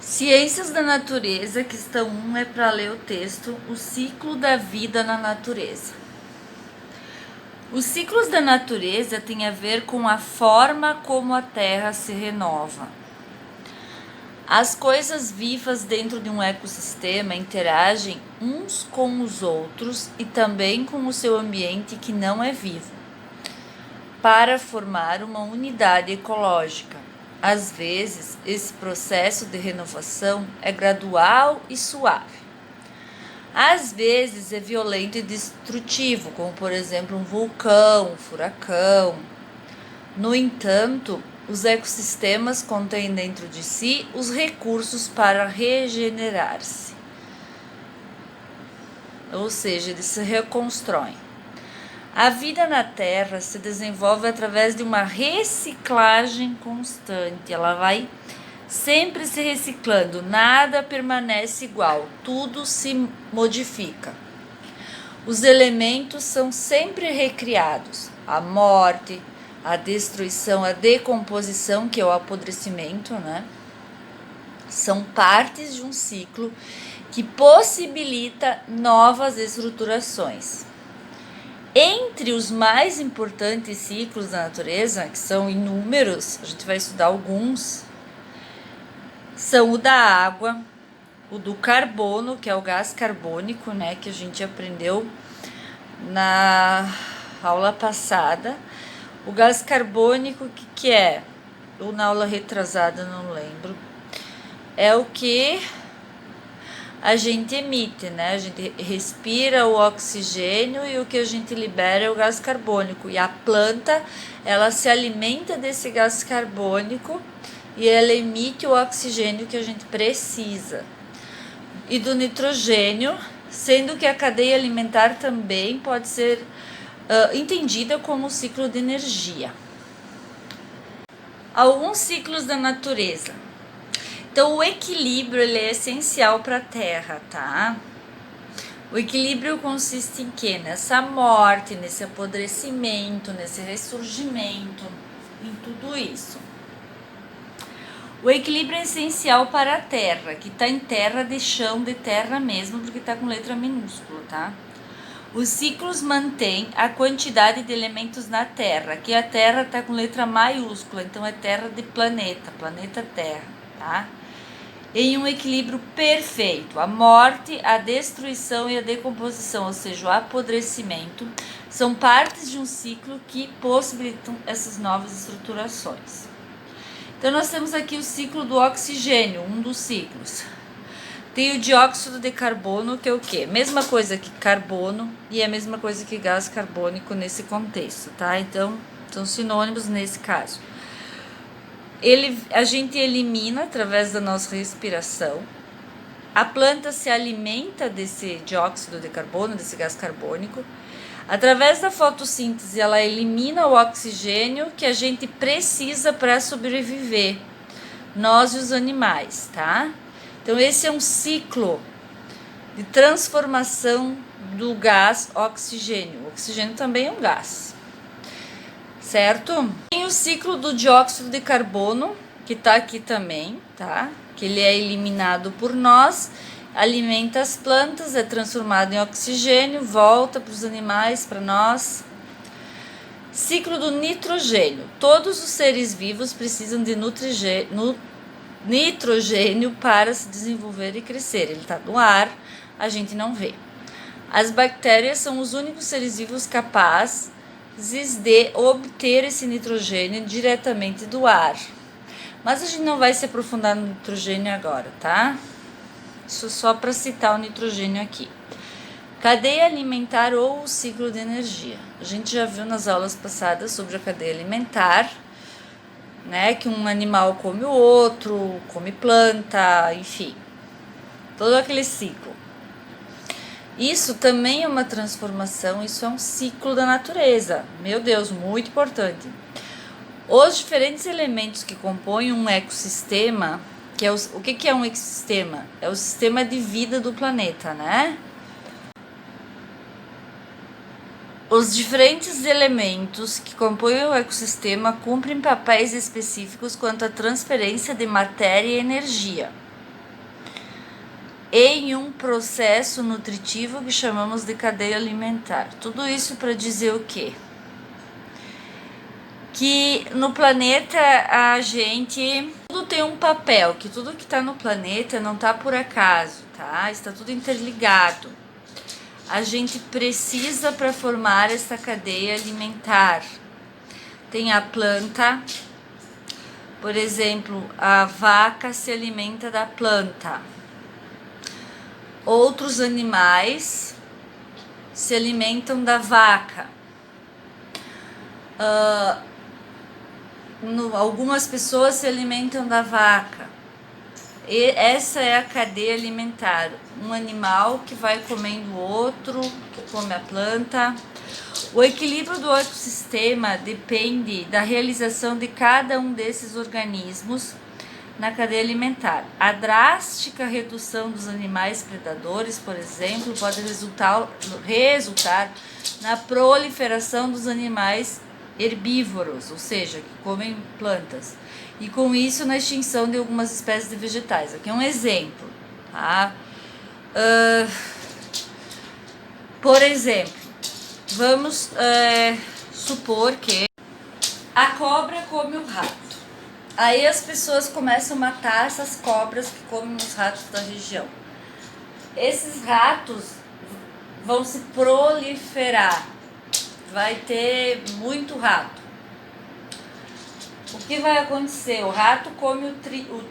Ciências da Natureza, questão 1 é para ler o texto O Ciclo da Vida na Natureza. Os ciclos da natureza têm a ver com a forma como a Terra se renova. As coisas vivas dentro de um ecossistema interagem uns com os outros e também com o seu ambiente que não é vivo, para formar uma unidade ecológica. Às vezes, esse processo de renovação é gradual e suave. Às vezes, é violento e destrutivo, como por exemplo um vulcão, um furacão. No entanto, os ecossistemas contêm dentro de si os recursos para regenerar-se. Ou seja, eles se reconstroem. A vida na Terra se desenvolve através de uma reciclagem constante. Ela vai sempre se reciclando, nada permanece igual, tudo se modifica. Os elementos são sempre recriados. A morte, a destruição, a decomposição, que é o apodrecimento, né? São partes de um ciclo que possibilita novas estruturações. Entre os mais importantes ciclos da natureza, que são inúmeros, a gente vai estudar alguns, são o da água, o do carbono, que é o gás carbônico, né, que a gente aprendeu na aula passada. O gás carbônico, que é? Ou na aula retrasada, não lembro. É o que a gente emite, né? A gente respira o oxigênio e o que a gente libera é o gás carbônico. E a planta, ela se alimenta desse gás carbônico e ela emite o oxigênio que a gente precisa. E do nitrogênio, sendo que a cadeia alimentar também pode ser entendida como ciclo de energia. Alguns ciclos da natureza. Então, o equilíbrio ele é essencial para a Terra, tá? O equilíbrio consiste em quê? Nessa morte, nesse apodrecimento, nesse ressurgimento, em tudo isso. O equilíbrio é essencial para a Terra, que está em terra de chão, de terra mesmo, porque está com letra minúscula, tá? Os ciclos mantêm a quantidade de elementos na Terra, que a Terra está com letra maiúscula, então é terra de planeta, planeta Terra, tá? Em um equilíbrio perfeito. A morte, a destruição e a decomposição, ou seja, o apodrecimento, são partes de um ciclo que possibilitam essas novas estruturações. Então, nós temos aqui o ciclo do oxigênio, um dos ciclos. Tem o dióxido de carbono, que é o quê? Mesma coisa que carbono e é a mesma coisa que gás carbônico nesse contexto, tá? Então, são sinônimos nesse caso. A gente elimina através da nossa respiração. A planta se alimenta desse dióxido de carbono, desse gás carbônico. Através da fotossíntese, ela elimina o oxigênio que a gente precisa para sobreviver, nós e os animais, tá? Então, esse é um ciclo de transformação do gás oxigênio. O oxigênio também é um gás, certo? Tem o ciclo do dióxido de carbono, que tá aqui também, tá? Que ele é eliminado por nós, alimenta as plantas, é transformado em oxigênio, volta para os animais, para nós. Ciclo do nitrogênio. Todos os seres vivos precisam de nitrogênio para se desenvolver e crescer. Ele está no ar, a gente não vê. As bactérias são os únicos seres vivos capazes de obter esse nitrogênio diretamente do ar. Mas a gente não vai se aprofundar no nitrogênio agora, tá? Isso só para citar o nitrogênio aqui. Cadeia alimentar ou o ciclo de energia. A gente já viu nas aulas passadas sobre a cadeia alimentar, né? Que um animal come o outro, come planta, enfim. Todo aquele ciclo. Isso também é uma transformação, isso é um ciclo da natureza. Meu Deus, muito importante. Os diferentes elementos que compõem um ecossistema, que é o que é um ecossistema? É o sistema de vida do planeta, né? Os diferentes elementos que compõem o ecossistema cumprem papéis específicos quanto à transferência de matéria e energia. em um processo nutritivo que chamamos de cadeia alimentar. Tudo isso para dizer o quê? Que no planeta a gente tudo tem um papel, que tudo que está no planeta não está por acaso, tá? Está tudo interligado. A gente precisa para formar essa cadeia alimentar. Tem a planta, por exemplo, a vaca se alimenta da planta. Outros animais se alimentam da vaca. Algumas pessoas se alimentam da vaca. E essa é a cadeia alimentar. Um animal que vai comendo outro, que come a planta. O equilíbrio do ecossistema depende da realização de cada um desses organismos na cadeia alimentar. A drástica redução dos animais predadores, por exemplo, pode resultar na proliferação dos animais herbívoros, ou seja, que comem plantas, e com isso na extinção de algumas espécies de vegetais. Aqui é um exemplo, tá? Por exemplo, vamos supor que a cobra come o rato. Aí as pessoas começam a matar essas cobras que comem os ratos da região. Esses ratos vão se proliferar. Vai ter muito rato. O que vai acontecer? O rato come o trigo.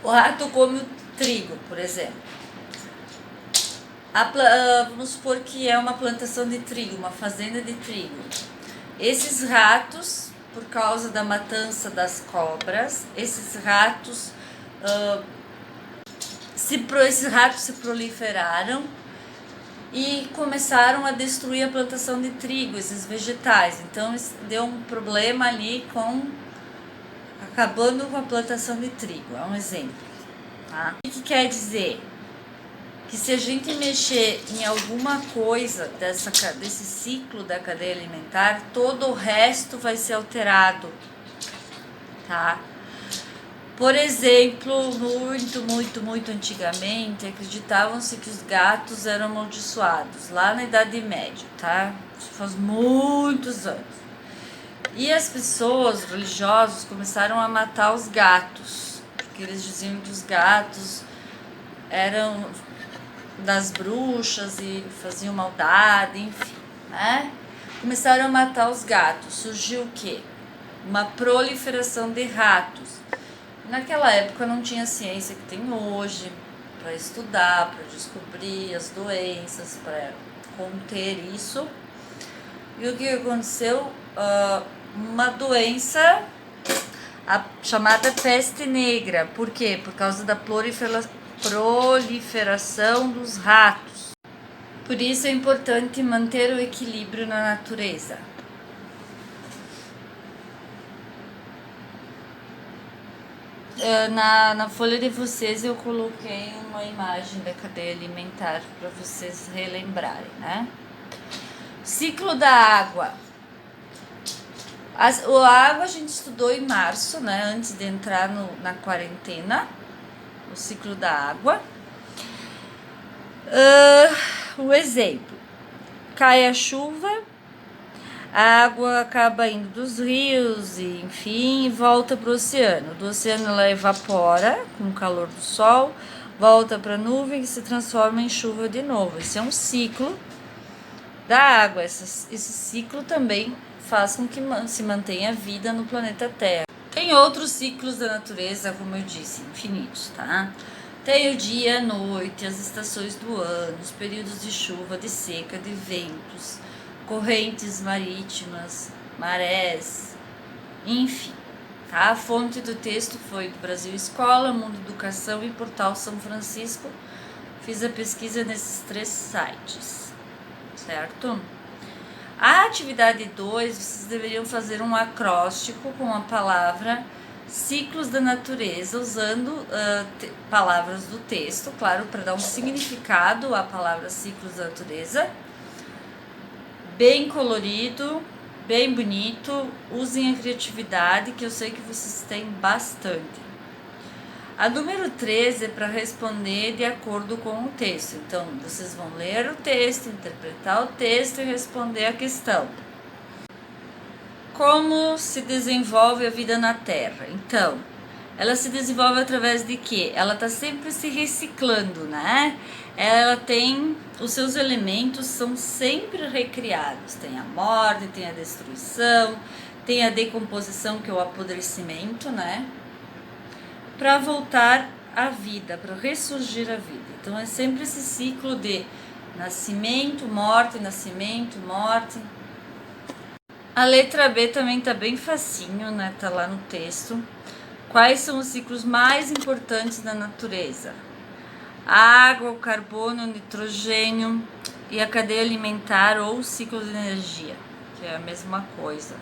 O rato come o trigo, por exemplo. Vamos supor que é uma plantação de trigo, uma fazenda de trigo. Esses ratos, por causa da matança das cobras, esses ratos se proliferaram e começaram a destruir a plantação de trigo, esses vegetais. Então deu um problema ali acabando com a plantação de trigo, é um exemplo, tá? O que quer dizer? Que se a gente mexer em alguma coisa desse ciclo da cadeia alimentar, todo o resto vai ser alterado, tá? Por exemplo, muito antigamente, acreditavam-se que os gatos eram amaldiçoados, lá na Idade Média, tá? Isso faz muitos anos. E as pessoas religiosas começaram a matar os gatos, porque eles diziam que os gatos eram das bruxas e faziam maldade, enfim, né? Começaram a matar os gatos. Surgiu o quê? Uma proliferação de ratos. Naquela época não tinha a ciência que tem hoje para estudar, para descobrir as doenças, para conter isso. E o que aconteceu? Uma doença chamada peste negra. Por quê? Por causa da proliferação dos ratos. Por isso é importante manter o equilíbrio na natureza. Na folha de vocês eu coloquei uma imagem da cadeia alimentar para vocês relembrarem, né? Ciclo da água. A água a gente estudou em março, né? Antes de entrar na quarentena. O ciclo da água. Um exemplo. Cai a chuva, a água acaba indo dos rios e, enfim, volta para o oceano. Do oceano ela evapora com o calor do sol, volta para a nuvem e se transforma em chuva de novo. Esse é um ciclo da água. Esse ciclo também faz com que se mantenha a vida no planeta Terra. Tem outros ciclos da natureza, como eu disse, infinitos, tá? Tem o dia, a noite, as estações do ano, os períodos de chuva, de seca, de ventos, correntes marítimas, marés, enfim, tá? A fonte do texto foi do Brasil Escola, Mundo Educação e Portal São Francisco. Fiz a pesquisa nesses 3 sites, certo? A atividade 2, vocês deveriam fazer um acróstico com a palavra ciclos da natureza, usando palavras do texto, claro, para dar um significado à palavra ciclos da natureza. Bem colorido, bem bonito, usem a criatividade, que eu sei que vocês têm bastante. A número 13 é para responder de acordo com o texto. Então, vocês vão ler o texto, interpretar o texto e responder a questão. Como se desenvolve a vida na Terra? Então, ela se desenvolve através de quê? Ela está sempre se reciclando, né? Ela tem, os seus elementos são sempre recriados. Tem a morte, tem a destruição, tem a decomposição, que é o apodrecimento, né? Para voltar à vida, para ressurgir a vida. Então é sempre esse ciclo de nascimento, morte, nascimento, morte. A letra B também tá bem facinho, né? Tá lá no texto. Quais são os ciclos mais importantes da natureza? A água, o carbono, o nitrogênio e a cadeia alimentar ou o ciclo de energia, que é a mesma coisa.